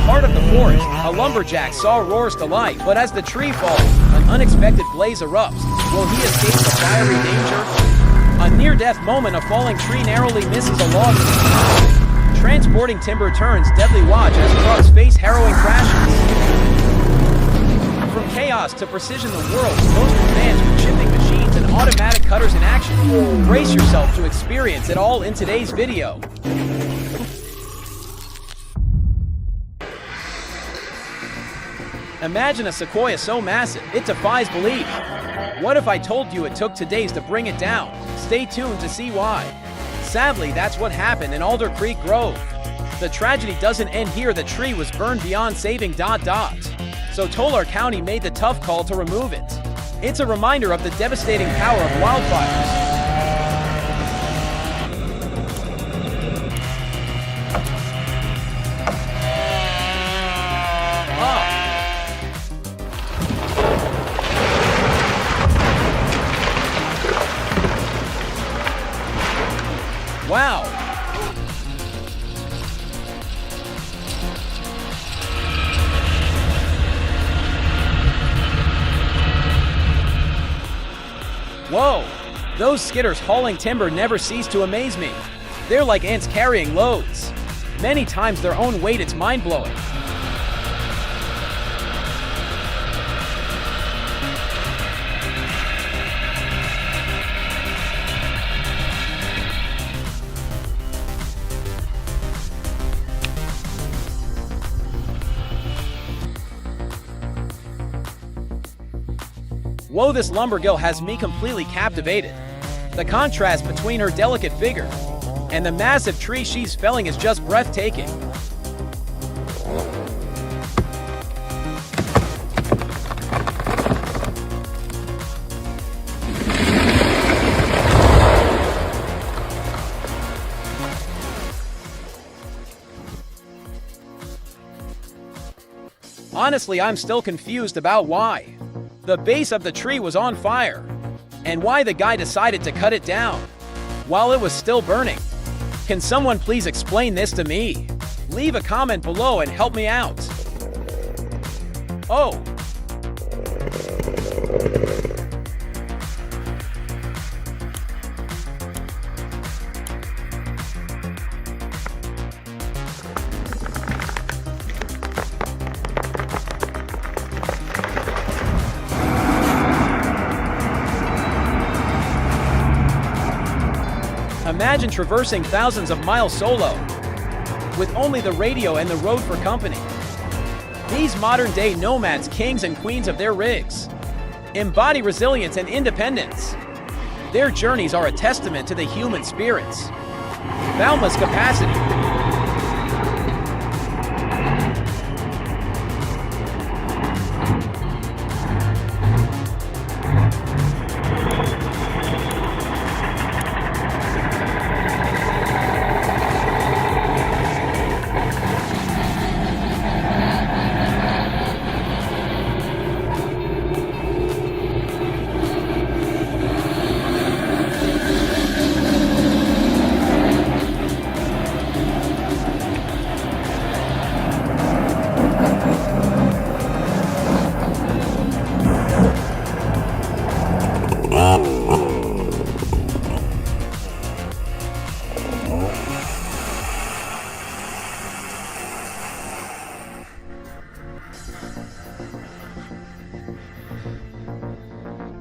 heart of the forest, a lumberjack saw roars to life, but as the tree falls, an unexpected blaze erupts. Will he escape the fiery danger? A near-death moment, a falling tree narrowly misses a log. Transporting timber turns deadly watch as trucks face harrowing crashes. From chaos to precision, the world's most advanced with chipping machines and automatic cutters in action. Brace yourself to experience it all in today's video. Imagine a sequoia so massive, it defies belief. What if I told you it took 2 days to bring it down? Stay tuned to see why. Sadly, that's what happened in Alder Creek Grove. The tragedy doesn't end here. The tree was burned beyond saving. So Tulare County made the tough call to remove it. It's a reminder of the devastating power of wildfires. Wow! Whoa! Those skidders hauling timber never cease to amaze me. They're like ants carrying loads. Many times their own weight, it's mind-blowing. Whoa, this lumbergill has me completely captivated. The contrast between her delicate figure and the massive tree she's felling is just breathtaking. Honestly, I'm still confused about why the base of the tree was on fire, and why the guy decided to cut it down while it was still burning. Can someone please explain this to me? Leave a comment below and help me out. Oh. Imagine traversing thousands of miles solo, with only the radio and the road for company. These modern-day nomads, kings and queens of their rigs, embody resilience and independence. Their journeys are a testament to the human spirit's boundless capacity.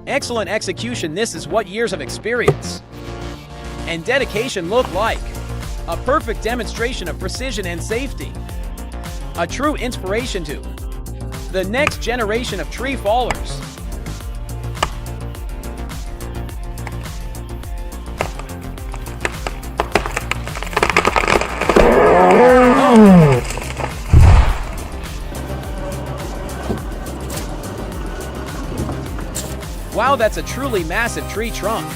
Excellent execution. This is what years of experience and dedication look like. A perfect demonstration of precision and safety. A true inspiration to the next generation of tree fallers. Wow, that's a truly massive tree trunk.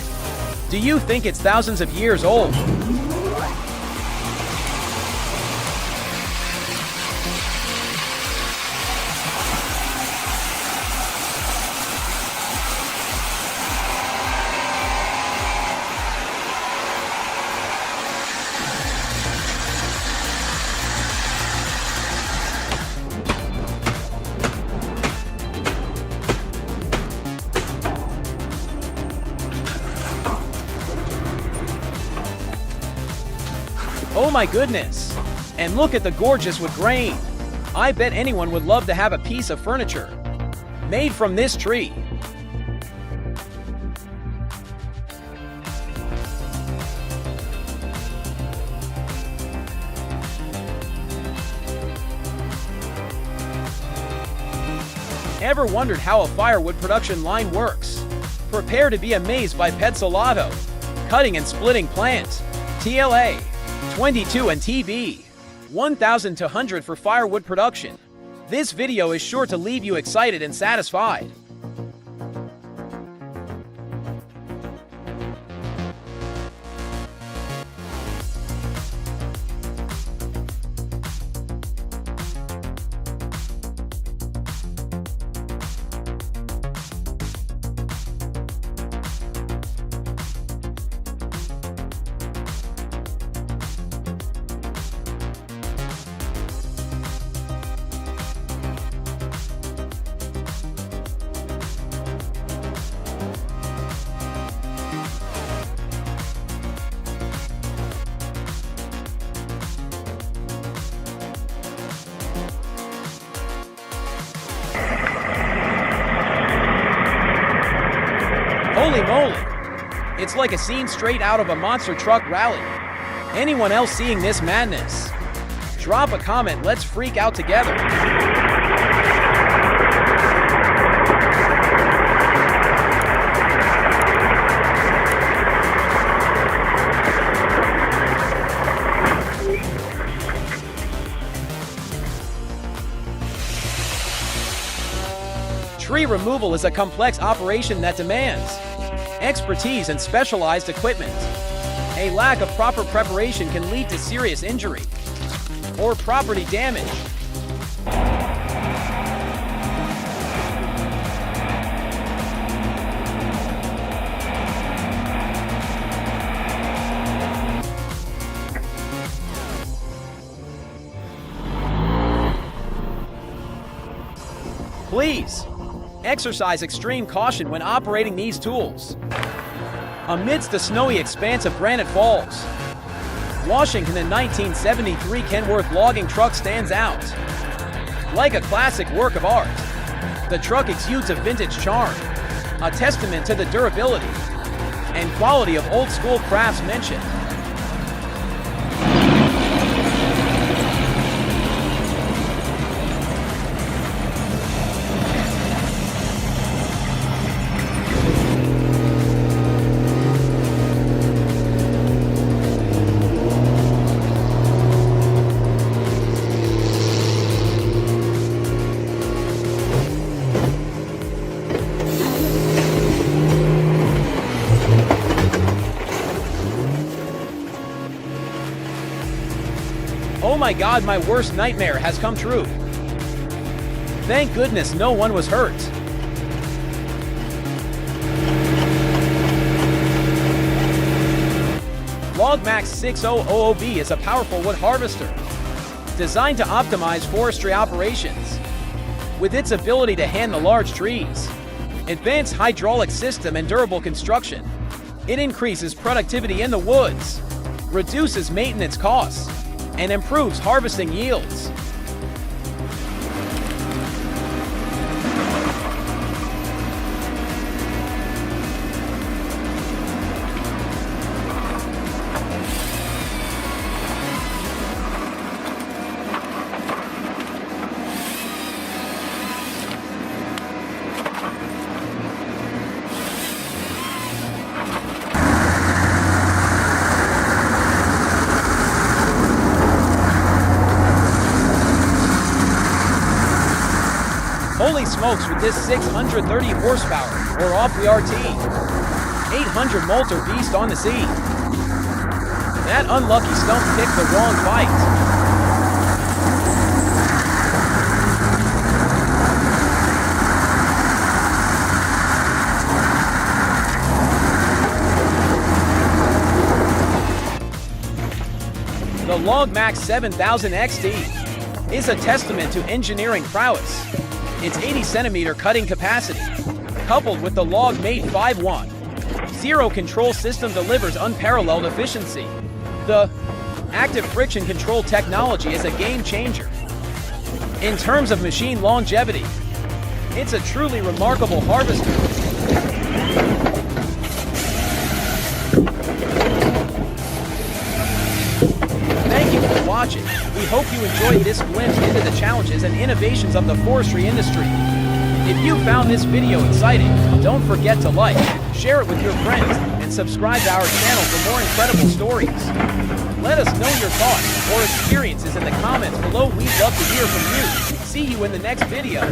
Do you think it's thousands of years old? my goodness! And look at the gorgeous wood grain! I bet anyone would love to have a piece of furniture made from this tree. Ever wondered how a firewood production line works? Prepare to be amazed by Petzolato, cutting and splitting plants, TLA, 22 and TB, 1000 to 100 for firewood production. This video is sure to leave you excited and satisfied. Holy moly! It's like a scene straight out of a monster truck rally. Anyone else seeing this madness? Drop a comment, let's freak out together. Tree removal is a complex operation that demands expertise and specialized equipment. A lack of proper preparation can lead to serious injury or property damage. Please exercise extreme caution when operating these tools. Amidst the snowy expanse of Granite Falls, Washington in 1973, Kenworth logging truck stands out. Like a classic work of art, the truck exudes a vintage charm, a testament to the durability and quality of old-school craftsmanship. Oh my God, my worst nightmare has come true. Thank goodness no one was hurt. LogMax 6000B is a powerful wood harvester designed to optimize forestry operations. With its ability to handle large trees, advanced hydraulic system, and durable construction, it increases productivity in the woods, reduces maintenance costs, and improves harvesting yields. Holy smokes, with this 630 horsepower, or off the RT, 800 motor beast on the scene. That unlucky stump picked the wrong fight. The LogMax 7000 XT is a testament to engineering prowess. Its 80-centimeter cutting capacity, coupled with the LogMate 5.1 Zero control system, delivers unparalleled efficiency. The Active friction control technology is a game changer. In terms of machine longevity, it's a truly remarkable harvester. Thank you for watching. We hope you enjoyed this glimpse into the challenges and innovations of the forestry industry. If you found this video exciting, don't forget to like, share it with your friends, and subscribe to our channel for more incredible stories. Let us know your thoughts or experiences in the comments below. We'd love to hear from you. See you in the next video.